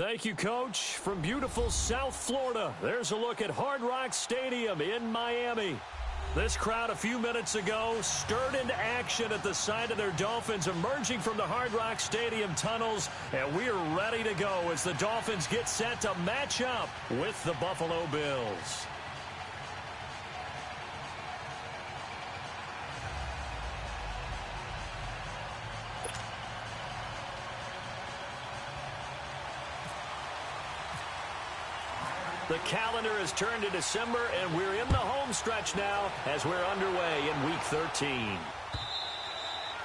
Thank you, Coach. From beautiful South Florida, there's a look at Hard Rock Stadium in Miami. This crowd a few minutes ago stirred into action at the side of their Dolphins emerging from the Hard Rock Stadium tunnels, and we are ready to go as the Dolphins get set to match up with the Buffalo Bills. The calendar has turned to December, and we're in the home stretch now as we're underway in Week 13.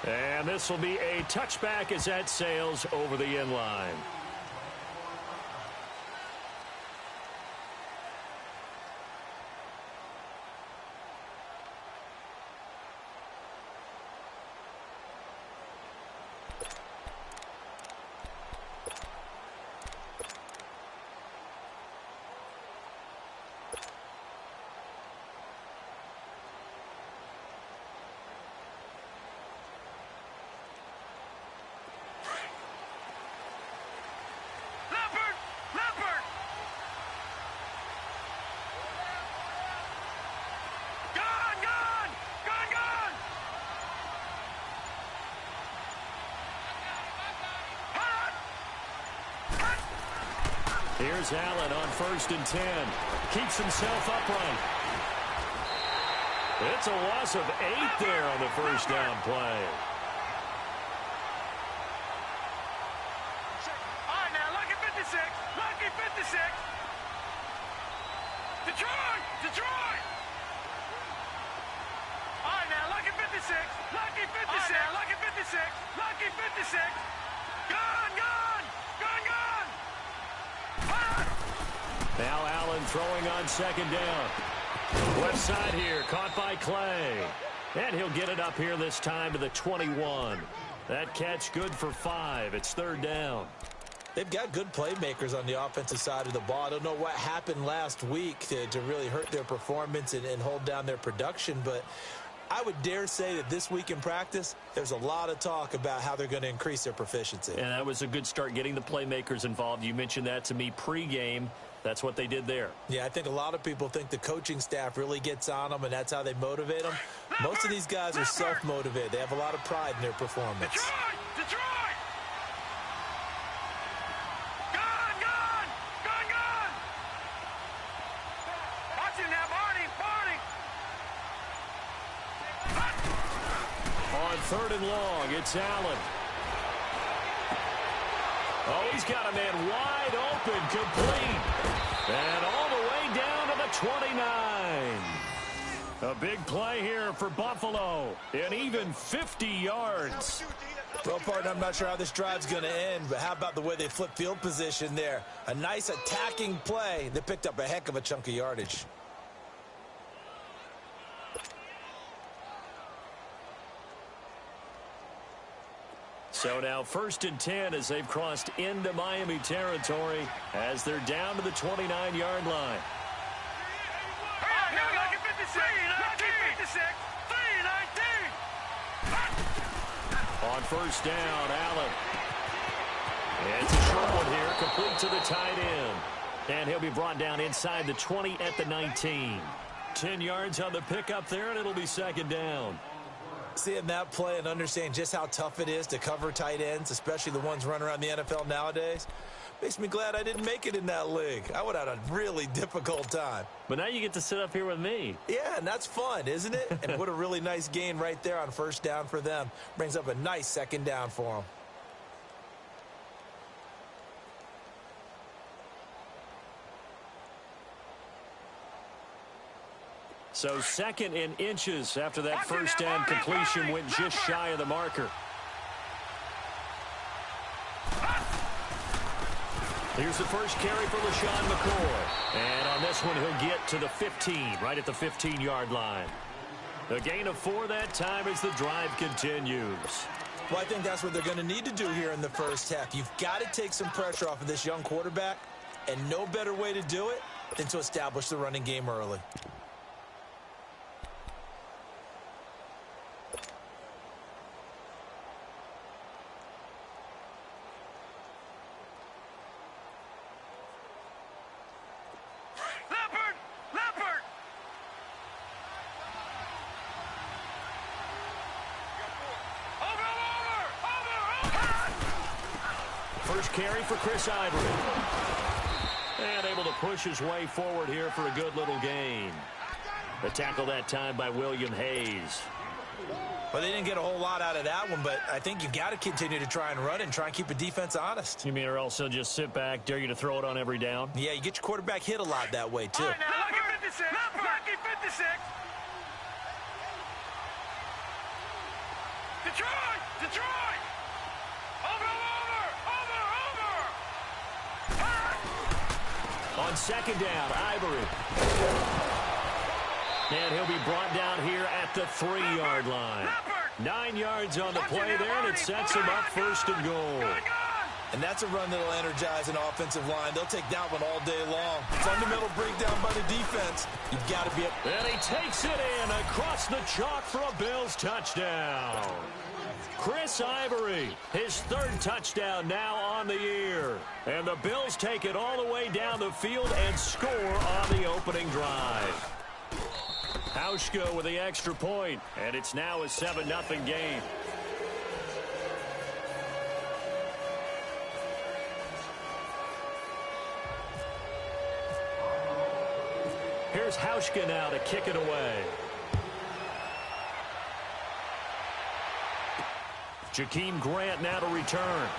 And this will be a touchback as that sails over the end line. Here's Allen on 1st and 10. Keeps himself upright. It's a loss of 8 there on the first down play. All right, now, lucky 56. Lucky 56. Detroit! Detroit! All right, now, lucky 56. Lucky 56. All right, now, lucky 56. Lucky 56. Gone, gone! Gone, gone! Now Allen throwing on 2nd down. Left side here, caught by Clay. And he'll get it up here this time to the 21. That catch good for 5. It's 3rd down. They've got good playmakers on the offensive side of the ball. I don't know what happened last week to really hurt their performance and hold down their production, but I would dare say that this week in practice, there's a lot of talk about how they're going to increase their proficiency. And that was a good start, getting the playmakers involved. You mentioned that to me pregame. That's what they did there. Yeah, I think a lot of people think the coaching staff really gets on them, and that's how they motivate them. Most of these guys are self-motivated. They have a lot of pride in their performance. Detroit! Detroit! Gone, gone! Gone, gone! Watch it now, Barney! Barney! On 3rd and long, it's Allen. Oh, he's got a man wide open, complete. And all the way down to the 29. A big play here for Buffalo. And even 50 yards. Well, partner, I'm not sure how this drive's going to end, but how about the way they flip field position there? A nice attacking play that picked up a heck of a chunk of yardage. So now 1st and 10 as they've crossed into Miami territory as they're down to the 29-yard line. Lucky 56! Lucky 56! 319! On 1st down, Allen. It's a short one here, complete to the tight end. And he'll be brought down inside the 20 at the 19. 10 yards on the pickup there, and it'll be 2nd down. Seeing that play and understanding just how tough it is to cover tight ends, especially the ones running around the NFL nowadays, makes me glad I didn't make it in that league. I would have had a really difficult time. But now you get to sit up here with me. Yeah, and that's fun, isn't it? And what a really nice gain right there on 1st down for them. Brings up a nice 2nd down for them. So 2nd and inches after that 1st down completion went just shy of the marker. Here's the first carry for LaShawn McCoy. And on this one, he'll get to the 15, right at the 15-yard line. A gain of 4 that time as the drive continues. Well, I think that's what they're going to need to do here in the first half. You've got to take some pressure off of this young quarterback, and no better way to do it than to establish the running game early. first carry for Chris Ivory. And able to push his way forward here for a good little gain. The tackle that time by William Hayes. Well, they didn't get a whole lot out of that one, but I think you've got to continue to try and run and try and keep the defense honest. You mean or also just sit back, dare you to throw it on every down? Yeah, you get your quarterback hit a lot that way, too. All right, now, lucky 56. Lucky 56. Detroit! Detroit! Over! On second down, Ivory. And he'll be brought down here at the 3-yard line. 9 yards on the play there, and it sets him up first and goal. And that's a run that'll energize an offensive line. They'll take that one all day long. Fundamental breakdown by the defense. You've got to be up. And he takes it in across the chalk for a Bills touchdown. Chris Ivory, his 3rd touchdown now on the year. And the Bills take it all the way down the field and score on the opening drive. Hauschka with the extra point, and it's now a 7-0 game. Here's Hauschka now to kick it away. Jakeem Grant now to return.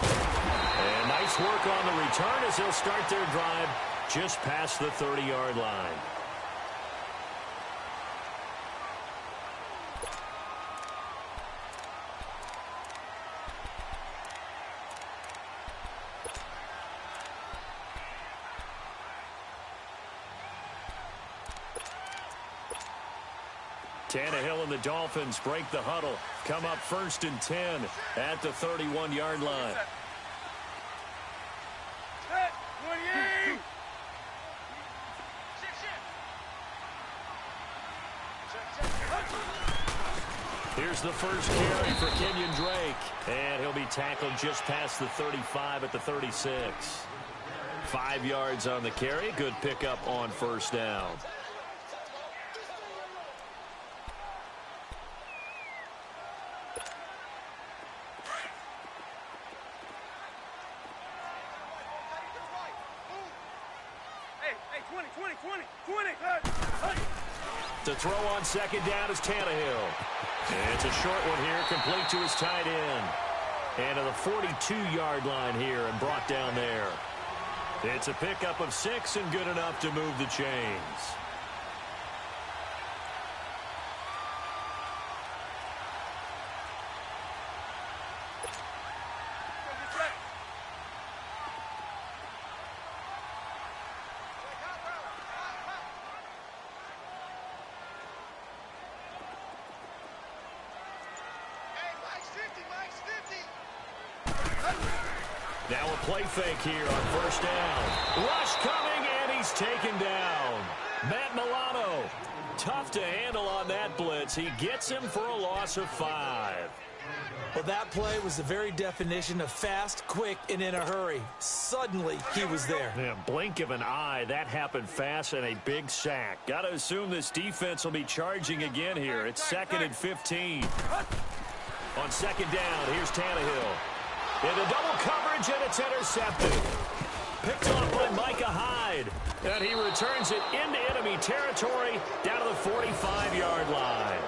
And nice work on the return as they'll start their drive just past the 30-yard line. Tannehill and the Dolphins break the huddle. Come up 1st and 10 at the 31-yard line. Set. 28. Here's the first carry for Kenyon Drake. And he'll be tackled just past the 35 at the 36. 5 yards on the carry. Good pickup on first down. To throw on second down is Tannehill. And it's a short one here, complete to his tight end. And to the 42-yard line here and brought down there. It's a pickup of 6 and good enough to move the chains. Now a play fake here on first down. Rush coming, and he's taken down. Matt Milano, tough to handle on that blitz. He gets him for a loss of 5. Well, that play was the very definition of fast, quick, and in a hurry. Suddenly, he was there. Yeah, blink of an eye. That happened fast and a big sack. Got to assume this defense will be charging again here. It's 2nd and 15. On second down, here's Tannehill. Into double coverage, and it's intercepted. Picked off by Micah Hyde. And he returns it into enemy territory down to the 45-yard line.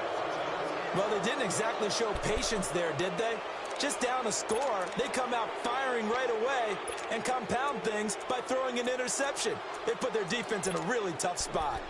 Well, they didn't exactly show patience there, did they? Just down a score, they come out firing right away and compound things by throwing an interception. They put their defense in a really tough spot.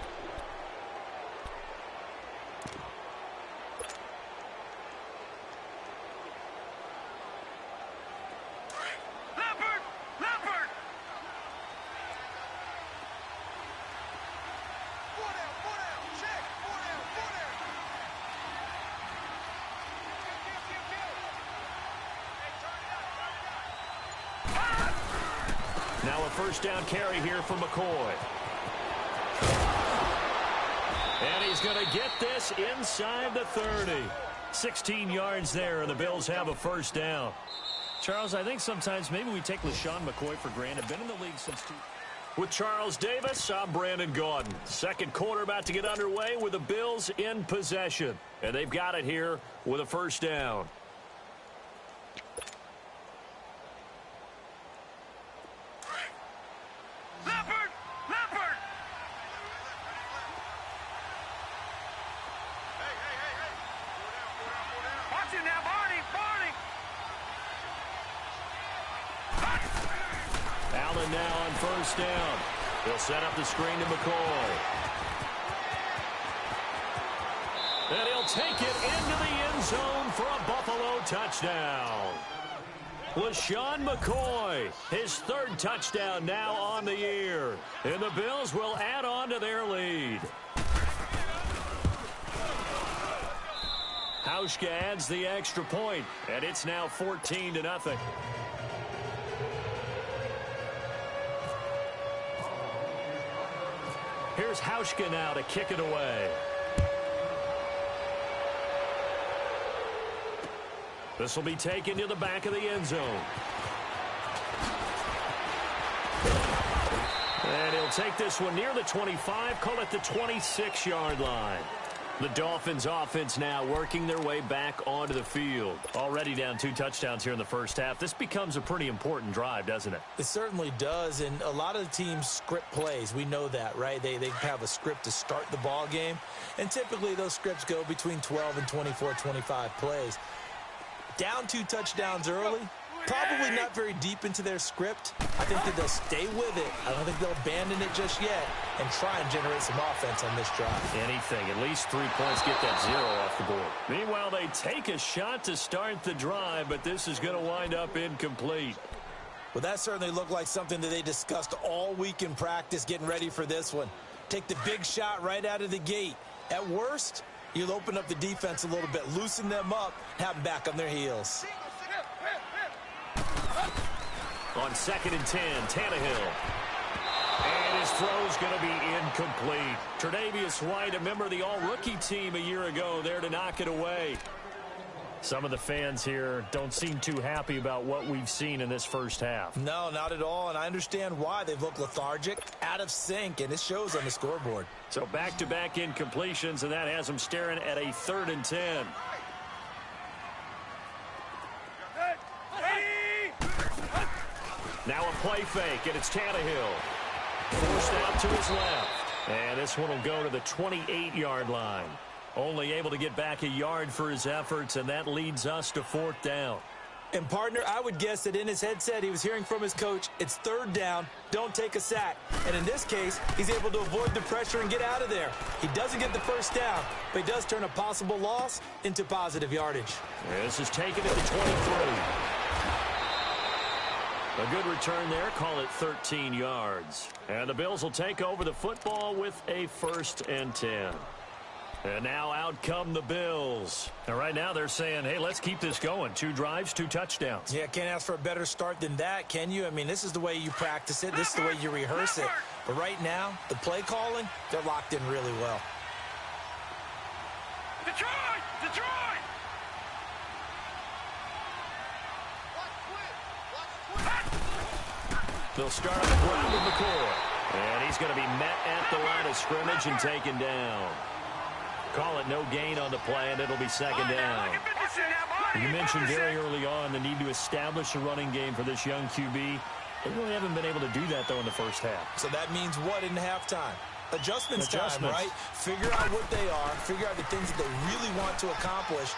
Now a first down carry here for McCoy. And he's going to get this inside the 30. 16 yards there, and the Bills have a first down. Charles, I think sometimes maybe we take LaShawn McCoy for granted. Been in the league since With Charles Davis, I'm Brandon Gaudin. Second quarter about to get underway with the Bills in possession. And they've got it here with a first down. Cleveland now on first down. They'll set up the screen to McCoy. And he'll take it into the end zone for a Buffalo touchdown. LaShawn McCoy, his third touchdown now on the year. And the Bills will add on to their lead. Hauschka adds the extra point, and it's now 14-0. Here's Hauschka now to kick it away. This will be taken to the back of the end zone. And he'll take this one near the 25, call it the 26-yard line. The Dolphins offense now working their way back onto the field. Already down 2 touchdowns here in the first half. This becomes a pretty important drive, doesn't it? It certainly does, and a lot of the teams script plays. We know that, right? They have a script to start the ball game, and typically those scripts go between 12 and 24, 25 plays. Down 2 touchdowns early, probably not very deep into their script. I think that they'll stay with it. I don't think they'll abandon it just yet and try and generate some offense on this drive. Anything. At least 3 points, get that 0 off the board. Meanwhile, they take a shot to start the drive, but this is going to wind up incomplete. Well, that certainly looked like something that they discussed all week in practice getting ready for this one. Take the big shot right out of the gate. At worst, you'll open up the defense a little bit, loosen them up, have them back on their heels. On 2nd and 10, Tannehill. And his throw's going to be incomplete. Tre'Davious White, a member of the all-rookie team a year ago, there to knock it away. Some of the fans here don't seem too happy about what we've seen in this first half. No, not at all, and I understand why. They've looked lethargic, out of sync, and it shows on the scoreboard. So back-to-back incompletions, and that has them staring at a 3rd and 10. Now a play fake, and it's Tannehill. Forced out to his left. And this one will go to the 28-yard line. Only able to get back a yard for his efforts, and that leads us to 4th down. And, partner, I would guess that in his headset he was hearing from his coach, it's 3rd down, don't take a sack. And in this case, he's able to avoid the pressure and get out of there. He doesn't get the first down, but he does turn a possible loss into positive yardage. This is taken at the 23. A good return there, call it 13 yards. And the Bills will take over the football with a 1st and 10. And now out come the Bills. And right now they're saying, hey, let's keep this going. 2 drives, 2 touchdowns. Yeah, can't ask for a better start than that, can you? I mean, this is the way you practice it. This is the way you rehearse it. But right now, the play calling, they're locked in really well. Detroit! Detroit! They'll start on the ground with McCoy. And he's going to be met at the line of scrimmage and taken down. Call it no gain on the play, and it'll be 2nd down. You mentioned very early on the need to establish a running game for this young QB. They really haven't been able to do that, though, in the first half. So that means what in halftime? Adjustments time, right? Figure out what they are, figure out the things that they really want to accomplish,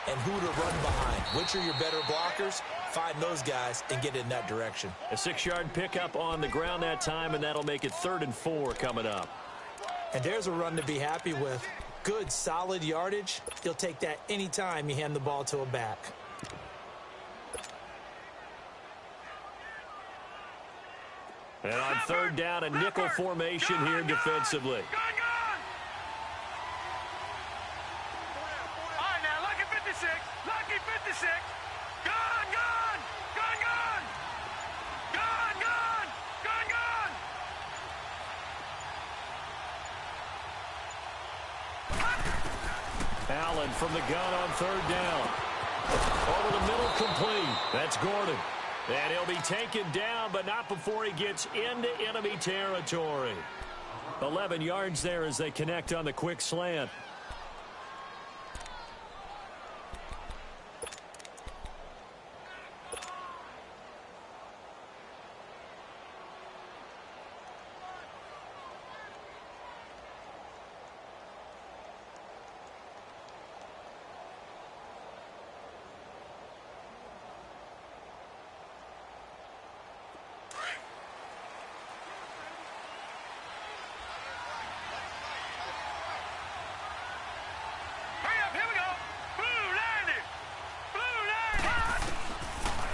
and who to run behind. Which are your better blockers? Find those guys and get in that direction. A 6-yard pickup on the ground that time, and that'll make it 3rd and 4 coming up. And there's a run to be happy with. Good, solid yardage. You'll take that anytime you hand the ball to a back. And on 3rd down, a nickel formation here defensively. All right, now, lucky 56. Lucky 56. Gone, gone. Gone, gone. Gone, gone. Gone, gone. Allen from the gun on 3rd down. Over the middle, complete. That's Gordon. And he'll be taken down, but not before he gets into enemy territory. 11 yards there as they connect on the quick slant.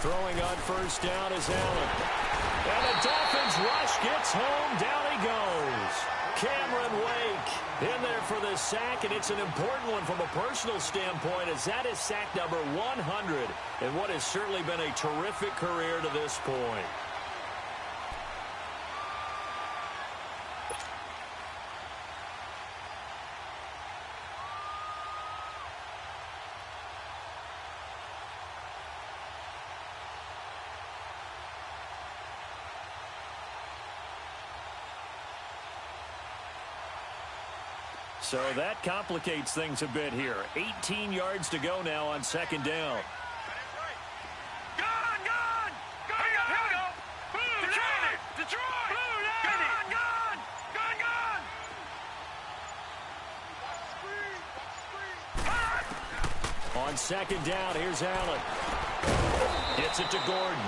Throwing on first down is Allen. And the Dolphins rush gets home. Down he goes. Cameron Wake in there for the sack, and it's an important one from a personal standpoint, as that is sack number 100 in what has certainly been a terrific career to this point. So that complicates things a bit here. 18 yards to go now on second down. Gone! Here we go! Detroit! Gone! On second down, here's Allen. Gets it to Gordon.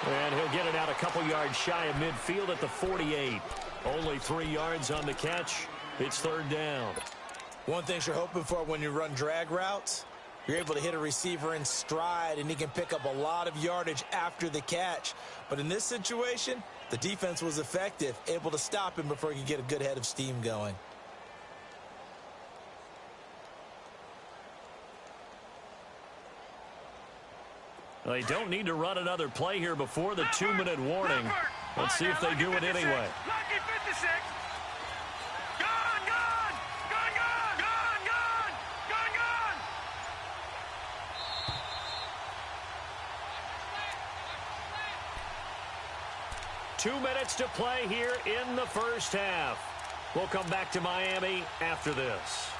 And he'll get it out a couple yards shy of midfield at the 48. Only 3 yards on the catch. It's third down. One thing you're hoping for when you run drag routes, you're able to hit a receiver in stride, and he can pick up a lot of yardage after the catch. But in this situation, the defense was effective, able to stop him before he could get a good head of steam going. They don't need to run another play here before the 2-minute warning. Let's see if they do it anyway. Lucky 56. Gone! 2 minutes to play here in the first half. We'll come back to Miami after this.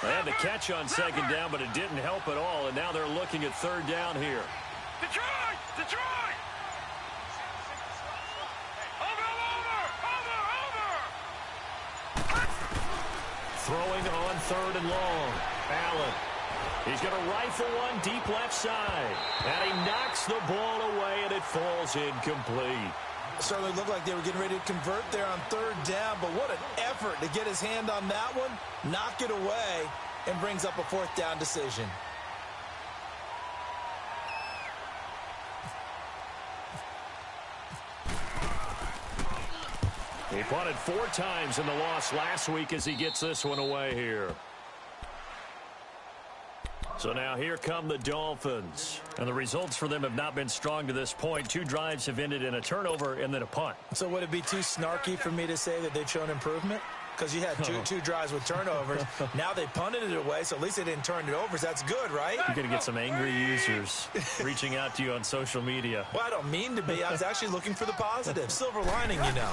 They had the catch on second down, but it didn't help at all, and now they're looking at third down here. Detroit! Over! Throwing on third and long. Allen. He's going to rifle one deep left side. And he knocks the ball away, and it falls incomplete. Certainly looked like they were getting ready to convert there on third down, but what an effort to get his hand on that one, knock it away, and brings up a fourth down decision. He punted 4 times in the loss last week as he gets this one away here. So now here come the Dolphins. And the results for them have not been strong to this point. 2 drives have ended in a turnover and then a punt. So would it be too snarky for me to say that they've shown improvement? Because you had two drives with turnovers. Now they punted it away, so at least they didn't turn it over. So that's good, right? You're going to get some angry users reaching out to you on social media. Well, I don't mean to be. I was actually looking for the positive. Silver lining, you know.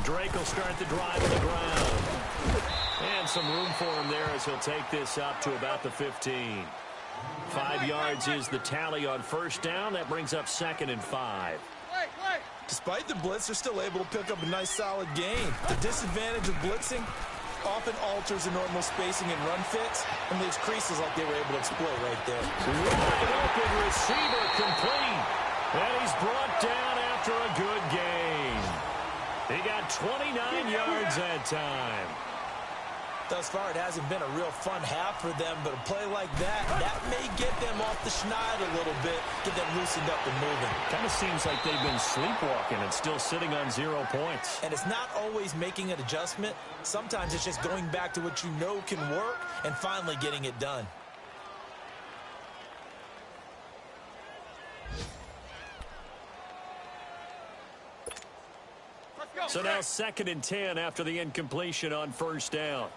Drake will start the drive on the ground. And some room for him there as he'll take this up to about the 15. 5 yards is the tally on first down. That brings up 2nd and 5. Despite the blitz, they're still able to pick up a nice solid gain. The disadvantage of blitzing often alters the normal spacing and run fits and leaves creases like they were able to exploit right there. Wide open receiver complete. And he's brought down after a good gain. He got 29 yards that time. Thus far, it hasn't been a real fun half for them, but a play like that may get them off the schneid a little bit, get them loosened up and moving. Kind of seems like they've been sleepwalking and still sitting on 0 points. And it's not always making an adjustment. Sometimes it's just going back to what you know can work and finally getting it done. So now 2nd and 10 after the incompletion on first down.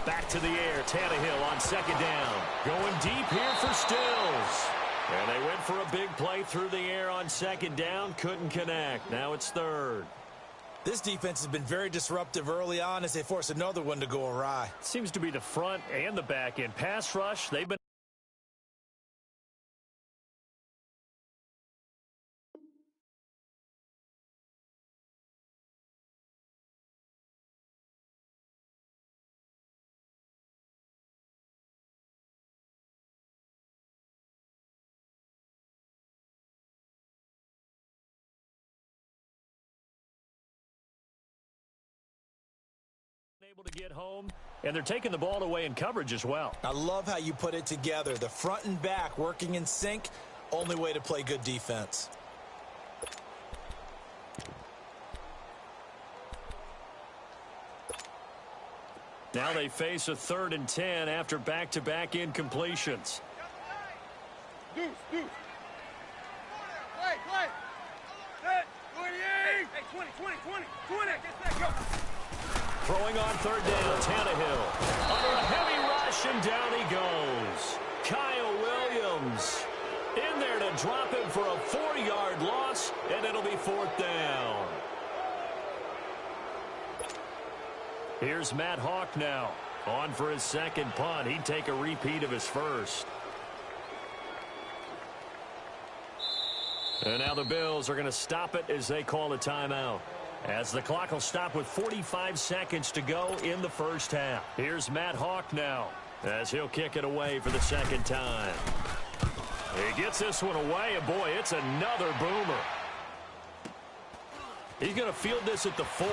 Back to the air, Tannehill on second down. Going deep here for Stills. And they went for a big play through the air on second down. Couldn't connect. Now it's third. This defense has been very disruptive early on as they force another one to go awry. Seems to be the front and the back end. Pass rush, they've been able to get home, and they're taking the ball away in coverage as well. I love how you put it together. The front and back working in sync, only way to play good defense. Now they face a 3rd and 10 after back-to-back incompletions. Deuce. Play. Set. 28. Hey, 20. Go. Throwing on 3rd down, Tannehill. Under a heavy rush, and down he goes. Kyle Williams in there to drop him for a 4-yard loss, and it'll be 4th down. Here's Matt Hawk now. On for his second punt. He'd take a repeat of his first. And now the Bills are going to stop it as they call a timeout. As the clock will stop with 45 seconds to go in the first half. Here's Matt Hawk now as he'll kick it away for the second time. He gets this one away, and boy, it's another boomer. He's going to field this at the 4.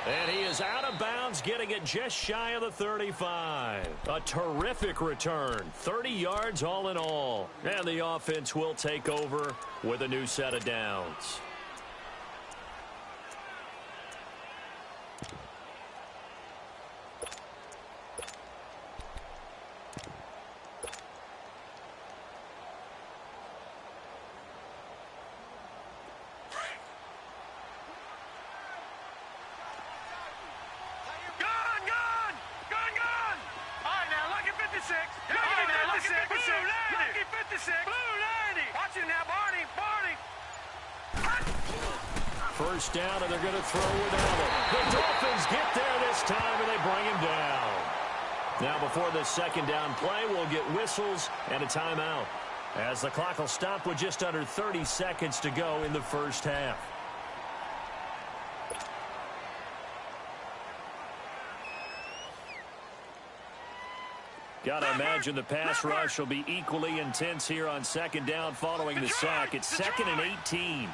And he is out of bounds, getting it just shy of the 35. A terrific return. 30 yards all in all. And the offense will take over with a new set of downs. First down, and they're going to throw without it. The Dolphins get there this time, and they bring him down. Now, before this second down play, we'll get whistles and a timeout, as the clock will stop with just under 30 seconds to go in the first half. Got to imagine the pass rush will be equally intense here on second down following the sack. It's 2nd and 18.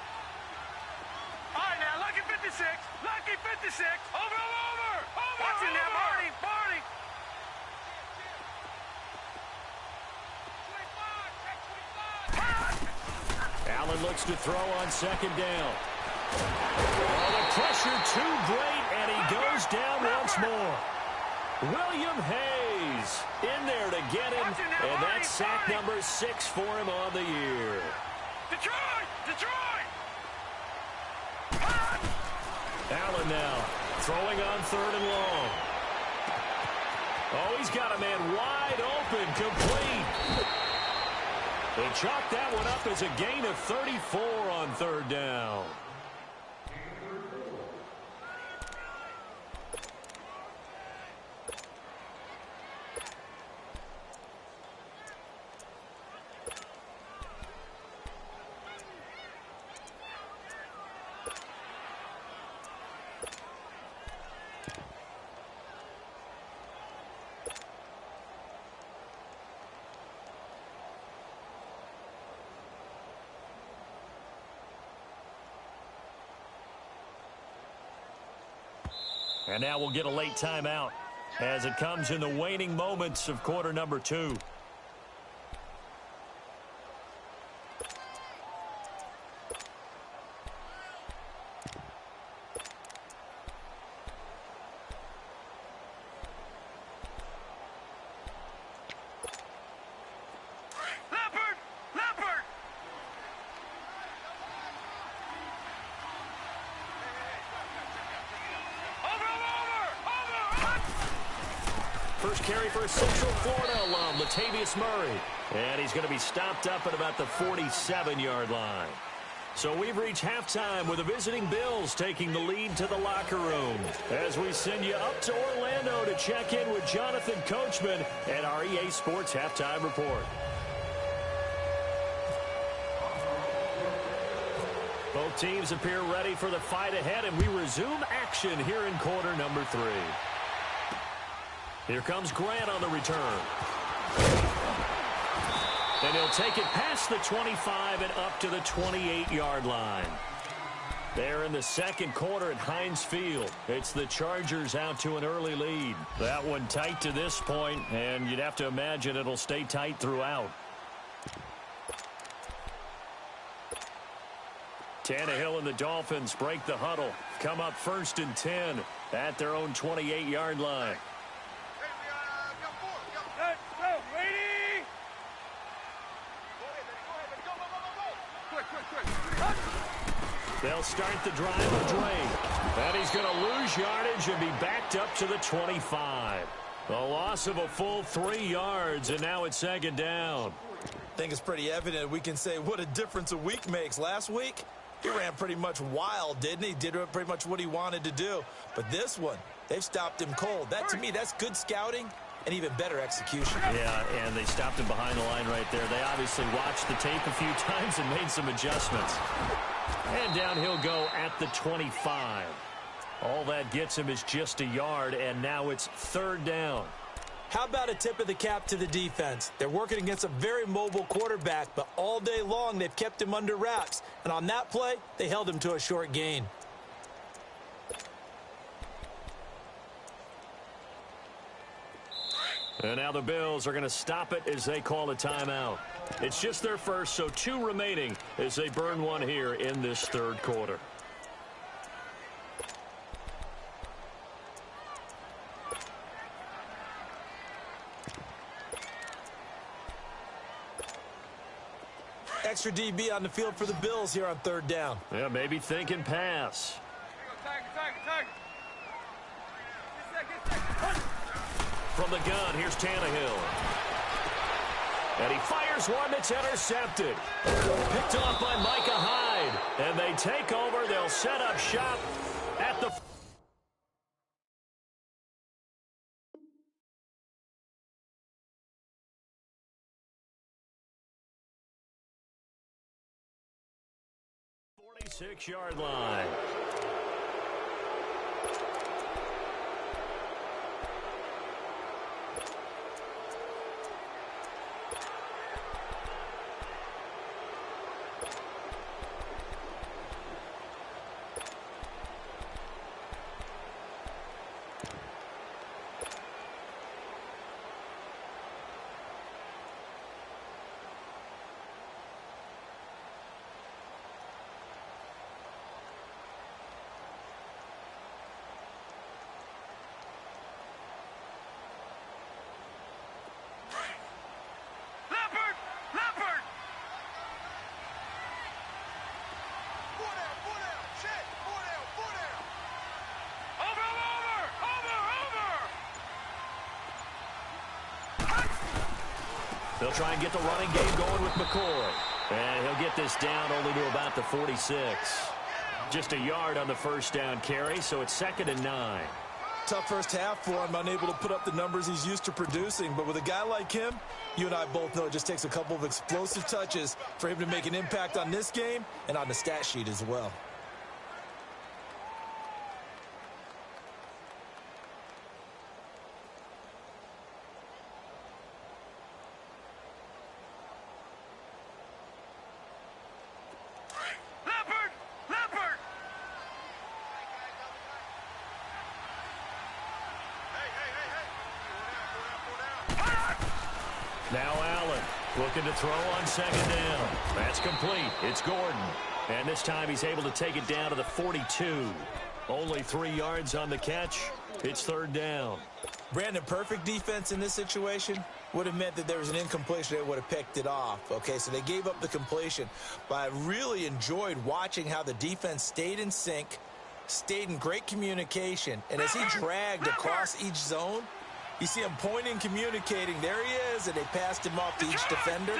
Lucky 56. Over. Watching that, Barney. 25. Allen looks to throw on second down. Oh, the pressure too great, and he goes down once more. William Hayes in there to get him, and that's sack number 6 for him on the year. Detroit! Allen now throwing on 3rd and long. Oh, he's got a man wide open, complete. They chalk that one up as a gain of 34 on 3rd down. And now we'll get a late timeout as it comes in the waning moments of quarter number 2. First carry for a Central Florida alum, Latavius Murray. And he's going to be stopped up at about the 47-yard line. So we've reached halftime with the visiting Bills taking the lead to the locker room. As we send you up to Orlando to check in with Jonathan Coachman and our EA Sports Halftime Report. Both teams appear ready for the fight ahead, and we resume action here in quarter number 3. Here comes Grant on the return. And he'll take it past the 25 and up to the 28-yard line. They're in the second quarter at Heinz Field. It's the Chargers out to an early lead. That one tight to this point, and you'd have to imagine it'll stay tight throughout. Tannehill and the Dolphins break the huddle. Come up 1st and 10 at their own 28-yard line. They'll start the drive with Drake. And he's going to lose yardage and be backed up to the 25. A loss of a full 3 yards, and now it's 2nd down. I think it's pretty evident we can say what a difference a week makes. Last week, he ran pretty much wild, didn't he? Did pretty much what he wanted to do. But this one, they've stopped him cold. That, to me, that's good scouting and even better execution. Yeah, and they stopped him behind the line right there. They obviously watched the tape a few times and made some adjustments. And down he'll go at the 25. All that gets him is just a yard, and now it's 3rd down. How about a tip of the cap to the defense? They're working against a very mobile quarterback, but all day long they've kept him under wraps. And on that play, they held him to a short gain. And now the Bills are going to stop it as they call a timeout. It's just their first, so 2 remaining as they burn one here in this 3rd quarter. Extra DB on the field for the Bills here on 3rd down. Yeah, maybe thinking pass. From the gun, here's Tannehill. And he fires one that's intercepted. Picked off by Micah Hyde. And they take over. They'll set up shop at the... ...46-yard line. They'll try and get the running game going with McCoy. And he'll get this down only to about the 46. Just a yard on the 1st down carry, so it's 2nd and 9. Tough first half for him, unable to put up the numbers he's used to producing. But with a guy like him, you and I both know it just takes a couple of explosive touches for him to make an impact on this game and on the stat sheet as well. Now Allen looking to throw on 2nd down. That's complete. It's Gordon. And this time he's able to take it down to the 42. Only 3 yards on the catch. It's 3rd down. Brandon, perfect defense in this situation would have meant that there was an incompletion that would have picked it off. Okay, so they gave up the completion. But I really enjoyed watching how the defense stayed in sync, stayed in great communication. And as he dragged across each zone, you see him pointing, communicating. There he is, and they passed him off to each defender.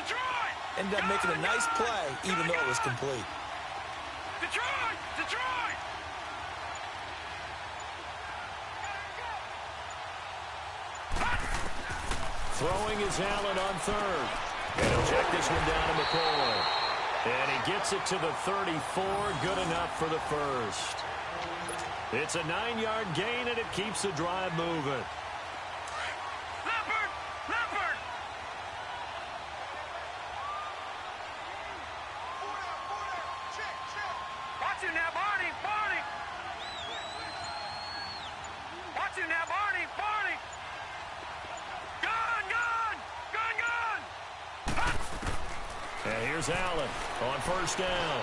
Ended up making a nice play, even though it was complete. Throwing is Allen on 3rd. And he'll check this one down to McCoy. And he gets it to the 34. Good enough for the 1st. It's a 9-yard gain, and it keeps the drive moving. Watch it now, Barney. And here's Allen on first down.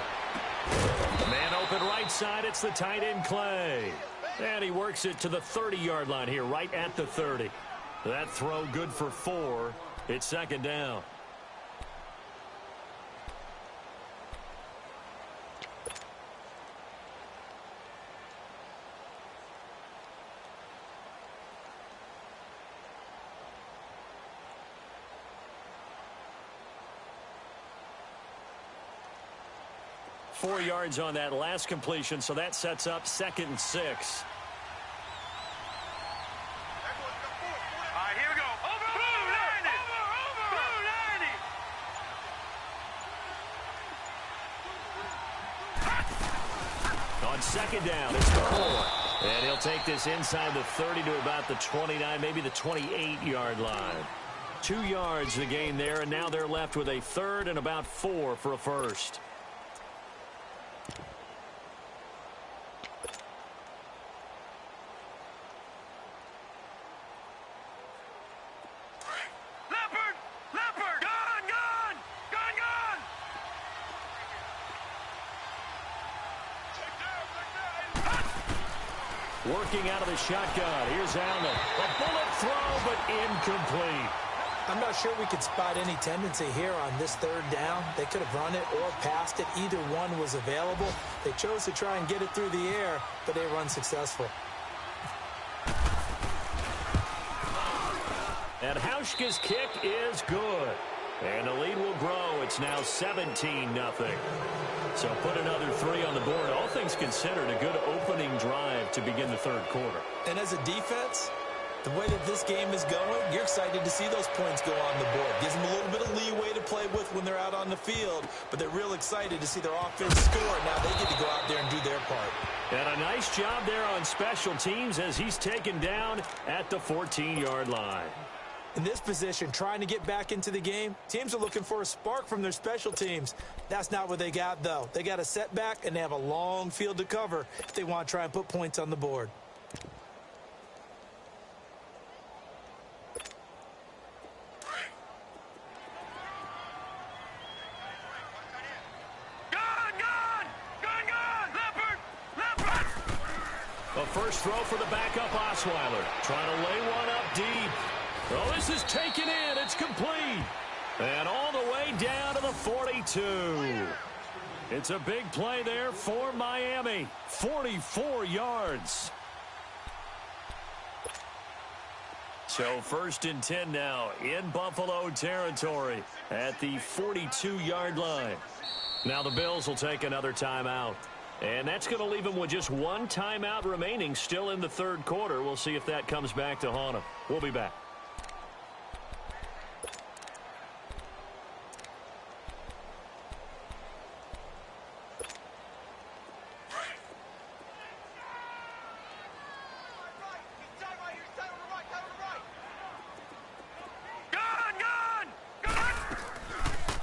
Man open right side. It's the tight end, Clay. And he works it to the 30-yard line here, right at the 30. That throw good for 4. It's second down. Four yards on that last completion, so that sets up 2nd and 6. All right, here we go. Over, blue 90. Blue 90. On second down, it's McCoy. And he'll take this inside the 30 to about the 29, maybe the 28-yard line. 2 yards the gain there, and now they're left with a 3rd and about 4 for a first. Working out of the shotgun. Here's Allen. A bullet throw, but incomplete. I'm not sure we could spot any tendency here on this 3rd down. They could have run it or passed it. Either one was available. They chose to try and get it through the air, but they were unsuccessful. And Hauschka's kick is good. And the lead will grow. It's now 17-0. So put another 3 on the board. All things considered, a good opening drive to begin the 3rd quarter. And as a defense, the way that this game is going, you're excited to see those points go on the board. Gives them a little bit of leeway to play with when they're out on the field, but they're real excited to see their offense score. Now they get to go out there and do their part. And a nice job there on special teams as he's taken down at the 14-yard line. In this position, trying to get back into the game, teams are looking for a spark from their special teams. That's not what they got, though. They got a setback, and they have a long field to cover if they want to try and put points on the board. A first throw for the backup Osweiler. Trying to lay one up deep. Oh, this is taken in. It's complete. And all the way down to the 42. It's a big play there for Miami. 44 yards. So 1st and 10 now in Buffalo territory at the 42-yard line. Now the Bills will take another timeout. And that's going to leave them with just one timeout remaining still in the 3rd quarter. We'll see if that comes back to haunt them. We'll be back.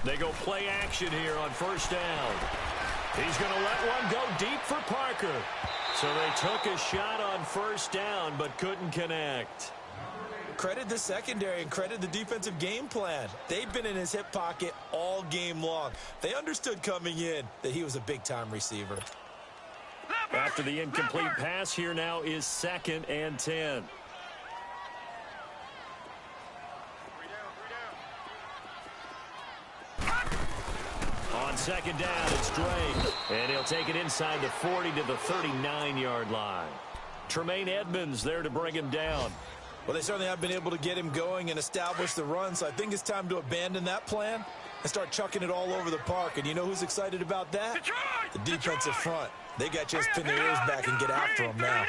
They go play action here on first down. He's going to let one go deep for Parker. So they took a shot on first down but couldn't connect. Credit the secondary and credit the defensive game plan. They've been in his hip pocket all game long. They understood coming in that he was a big-time receiver. After the incomplete pass, here now is 2nd and 10. On second down, it's Drake. And he'll take it inside the 40 to the 39-yard line. Tremaine Edmonds there to bring him down. Well, they certainly have been able to get him going and establish the run, so I think it's time to abandon that plan and start chucking it all over the park. And you know who's excited about that? The defensive front. They got just pin their ears back and get after him now.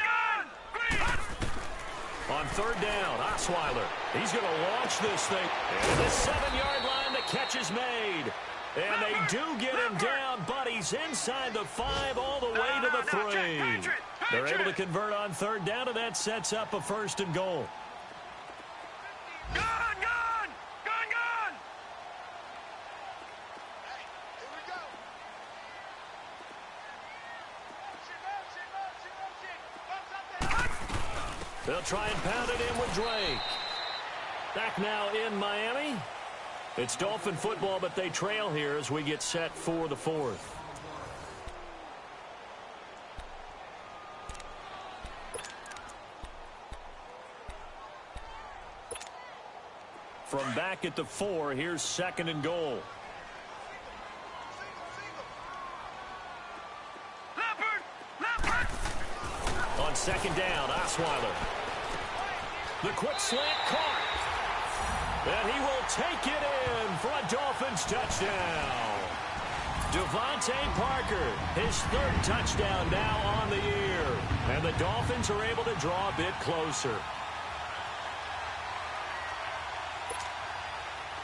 On 3rd down, Osweiler. He's going to launch this thing. And the 7-yard line, the catch is made. And they do get him down, but he's inside the 5 all the way to the 3. They're able to convert on 3rd down, and that sets up a 1st and goal. Gone! Here we go. They'll try and pound it in with Drake. Back now in Miami. It's Dolphin football, but they trail here as we get set for the fourth. From back at the 4, here's 2nd and goal. On 2nd down, Osweiler. The quick slant caught. And he will take it in for a Dolphins touchdown. Devontae Parker, his 3rd touchdown now on the year. And the Dolphins are able to draw a bit closer.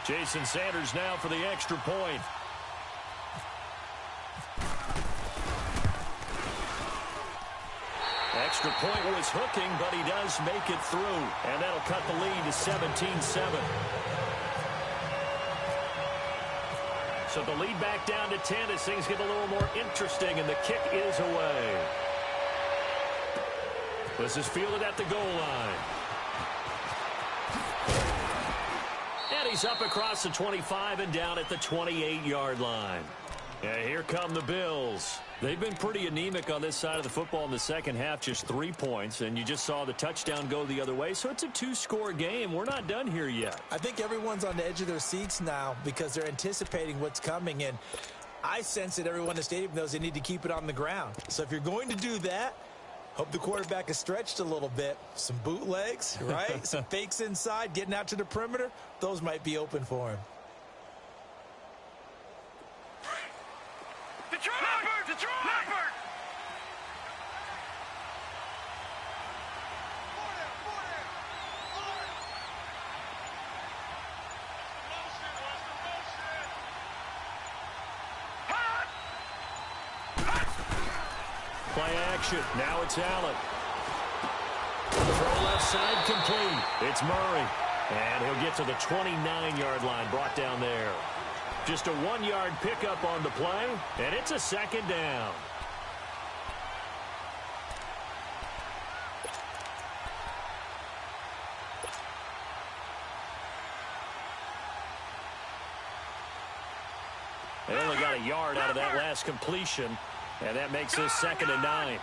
Jason Sanders now for the extra point. Extra point was hooking, but he does make it through. And that'll cut the lead to 17-7. So the lead back down to 10 as things get a little more interesting, and the kick is away. This is fielded at the goal line. And he's up across the 25 and down at the 28-yard line. And here come the Bills. They've been pretty anemic on this side of the football in the second half, just 3 points, and you just saw the touchdown go the other way, so it's a 2-score game. We're not done here yet. I think everyone's on the edge of their seats now because they're anticipating what's coming, and I sense that everyone in the stadium knows they need to keep it on the ground. So if you're going to do that, hope the quarterback is stretched a little bit. Some bootlegs, right? Some fakes inside, getting out to the perimeter. Those might be open for him. Play action. Now it's Allen. Throw left side complete. It's Murray. And he'll get to the 29-yard line, brought down there. Just a 1-yard pickup on the play, and it's a 2nd down. They only got a yard out of that last completion, and that makes this 2nd and 9.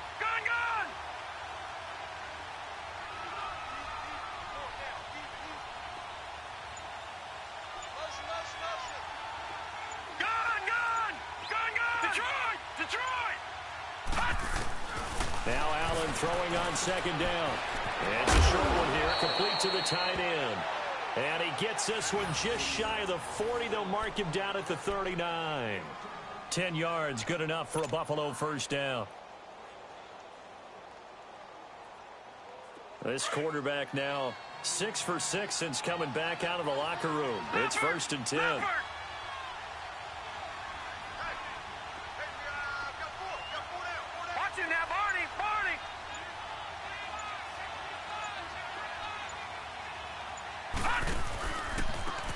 Now Allen throwing on 2nd down. And it's a short one here, complete to the tight end. And he gets this one just shy of the 40. They'll mark him down at the 39. 10 yards, good enough for a Buffalo 1st down. This quarterback now 6 for 6 since coming back out of the locker room. It's 1st and 10.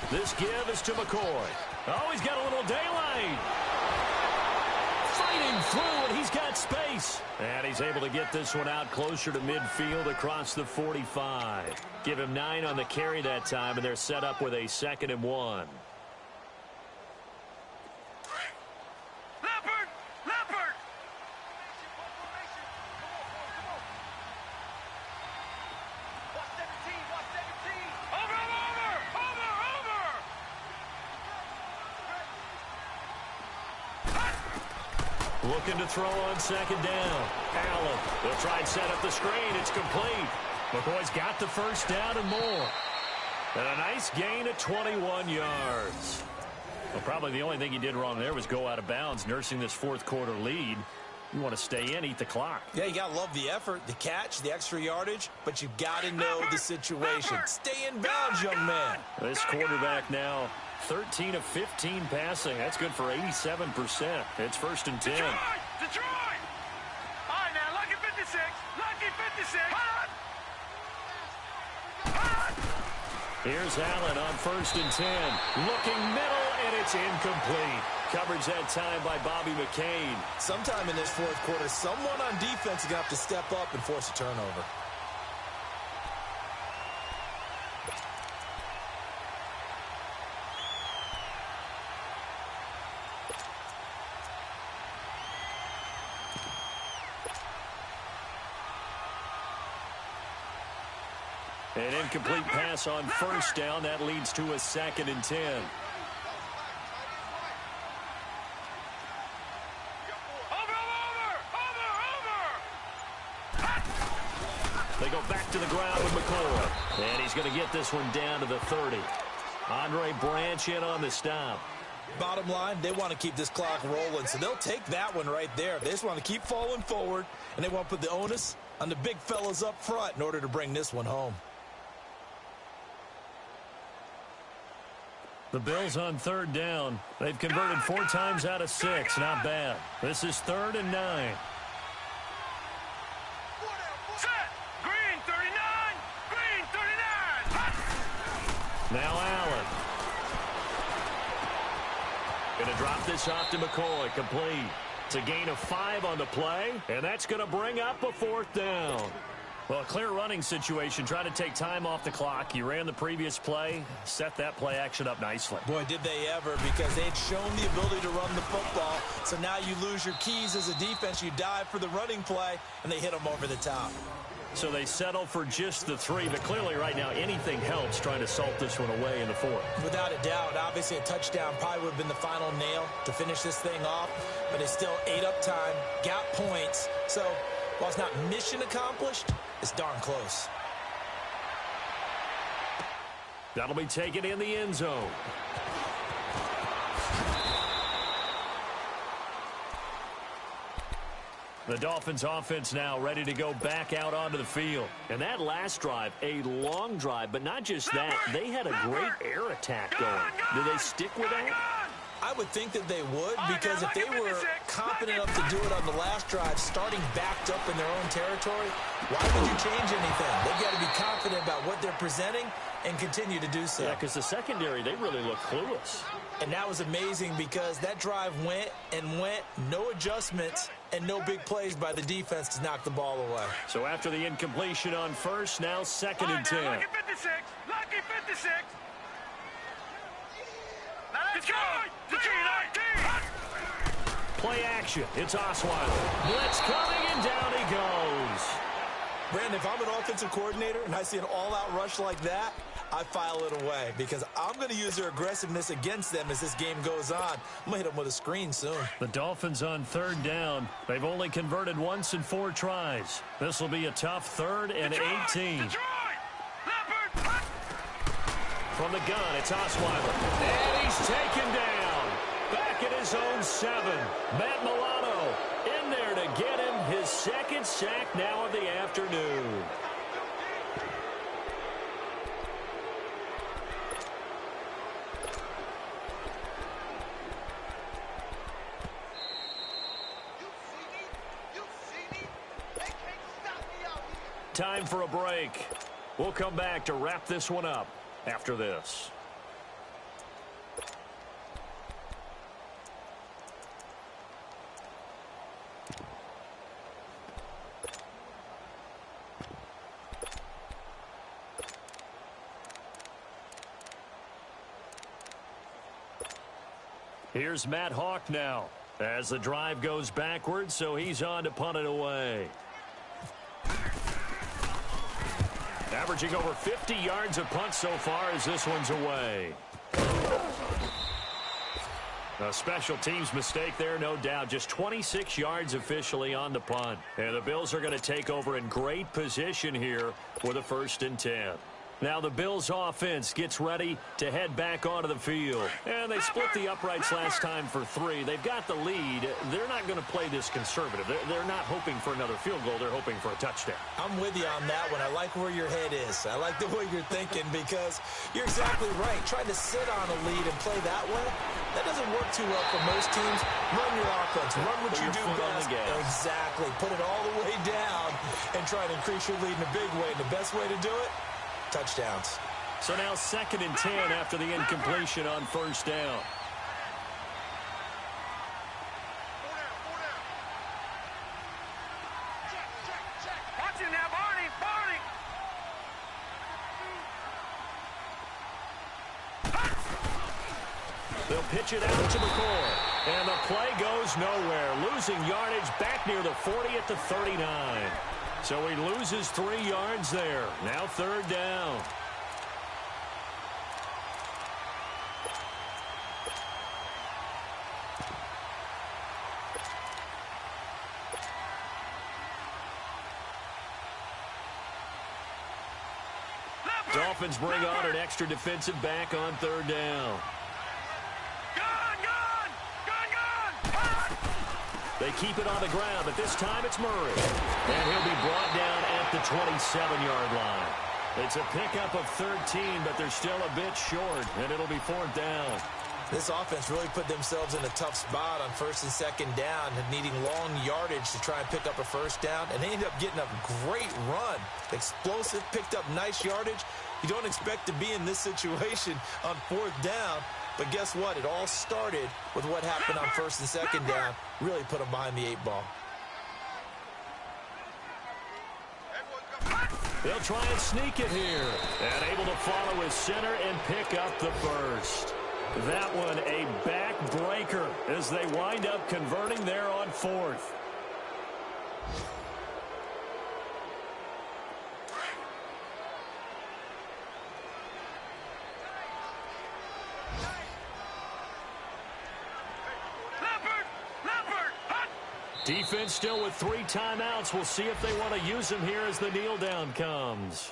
This give is to McCoy. Oh, he's got a little daylight. Fighting through, and he's got space. And he's able to get this one out closer to midfield across the 45. Give him 9 on the carry that time, and they're set up with a 2nd and 1. Looking to throw on 2nd down. Allen, they'll try and set up the screen. It's complete. McCoy's got the 1st down and more. And a nice gain of 21 yards. Well, probably the only thing he did wrong there was go out of bounds, nursing this 4th quarter lead. You want to stay in, eat the clock. Yeah, you got to love the effort, the catch, the extra yardage, but you've got to know the situation. Stay in bounds, young man. This quarterback now 13 of 15 passing. That's good for 87%. It's 1st and 10. Detroit! All right, now, lucky 56. Lucky 56. Hot! Hot! Here's Allen on 1st and 10. Looking middle, and it's incomplete. Coverage that time by Bobby McCain. Sometime in this 4th quarter, someone on defense is going to have to step up and force a turnover. An incomplete pass on first down. That leads to a 2nd and 10. They go back to the ground with McCoy. And he's going to get this one down to the 30. Andre Branch in on the stop. Bottom line, they want to keep this clock rolling, so they'll take that one right there. They just want to keep falling forward, and they want to put the onus on the big fellas up front in order to bring this one home. The Bills on 3rd down. They've converted 4 times out of 6. Not bad. This is 3rd and 9. Set. Green 39. Green 39. Now Allen. Going to drop this off to McCoy. Complete. It's a gain of 5 on the play, and that's going to bring up a 4th down. Well, a clear running situation. Try to take time off the clock. You ran the previous play, set that play action up nicely. Boy, did they ever, because they had shown the ability to run the football. So now you lose your keys as a defense. You dive for the running play, and they hit them over the top. So they settle for just the 3, but clearly right now anything helps trying to salt this one away in the 4th. Without a doubt, obviously a touchdown probably would have been the final nail to finish this thing off, but they still ate up time, got points. So while it's not mission accomplished, it's darn close. That'll be taken in the end zone. The Dolphins offense now ready to go back out onto the field. And that last drive, a long drive, but not just that, they had a great air attack going. Do they stick with that? I would think that they would, because if they were confident enough to do it on the last drive, starting backed up in their own territory, why would you change anything? They've got to be confident about what they're presenting and continue to do so. Yeah, because the secondary, they really look clueless. And that was amazing because that drive went and went, no adjustments, and no big plays by the defense to knock the ball away. So after the incompletion on first, now 2nd and 10. Lucky 56. Lucky 56. Let's go. Play action. It's Osweiler. Blitz coming, and down he goes. Brandon, if I'm an offensive coordinator and I see an all-out rush like that, I file it away because I'm going to use their aggressiveness against them as this game goes on. I'm going to hit them with a screen soon. The Dolphins on 3rd down. They've only converted once in 4 tries. This will be a tough 3rd and 18. From the gun, it's Osweiler. And he's taken down. Back at his own 7. Matt Milano in there to get him his 2nd sack now of the afternoon. Time for a break. We'll come back to wrap this one up after this. Here's Matt Hawk now as the drive goes backwards, so he's on to punt it away. Averaging over 50 yards of punt so far as this one's away. A special teams mistake there, no doubt. Just 26 yards officially on the punt. And the Bills are going to take over in great position here with a 1st and 10. Now the Bills offense gets ready to head back onto the field. And they split the uprights last time for 3. They've got the lead. They're not going to play this conservative. They're not hoping for another field goal. They're hoping for a touchdown. I'm with you on that one. I like where your head is. I like the way you're thinking because you're exactly right. Trying to sit on a lead and play that way, that doesn't work too well for most teams. Run your offense. Run what you do best. Exactly. Put it all the way down and try to increase your lead in a big way. And the best way to do it, touchdowns. So now 2nd and 10 after the incompletion on 1st down. Watch him now, Barney. They'll pitch it out to McCoy. And the play goes nowhere. Losing yardage back near the 40 at the 39. So he loses 3 yards there. Now 3rd down. Dolphins bring on an extra defensive back on 3rd down. They keep it on the ground, but this time it's Murray. And he'll be brought down at the 27-yard line. It's a pickup of 13, but they're still a bit short, and it'll be 4th down. This offense really put themselves in a tough spot on 1st and 2nd down, needing long yardage to try and pick up a 1st down, and they ended up getting a great run. Explosive, picked up nice yardage. You don't expect to be in this situation on 4th down, but guess what? It all started with what happened on 1st and 2nd down. Really put them behind the 8 ball. They'll try and sneak it here. And able to follow his center and pick up the 1st. That one a backbreaker as they wind up converting there on 4th. Defense still with 3 timeouts. We'll see if they want to use them here as the kneel down comes.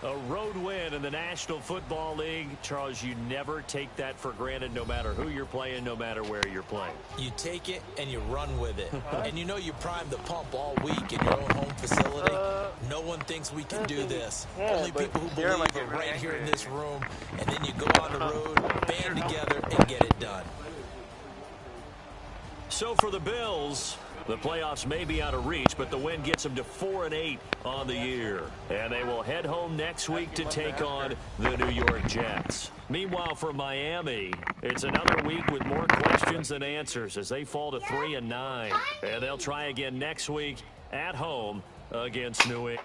A road win in the National Football League. Charles, you never take that for granted no matter who you're playing, no matter where you're playing. You take it and you run with it. And you know you primed the pump all week in your own home facility. No one thinks we can do this. Only people who believe are right here in this room. And then you go on the road, band together, and get it done. So for the Bills, the playoffs may be out of reach, but the win gets them to 4-8 on the year. And they will head home next week to take on the New York Jets. Meanwhile, for Miami, it's another week with more questions than answers as they fall to 3-9. And they'll try again next week at home against New England.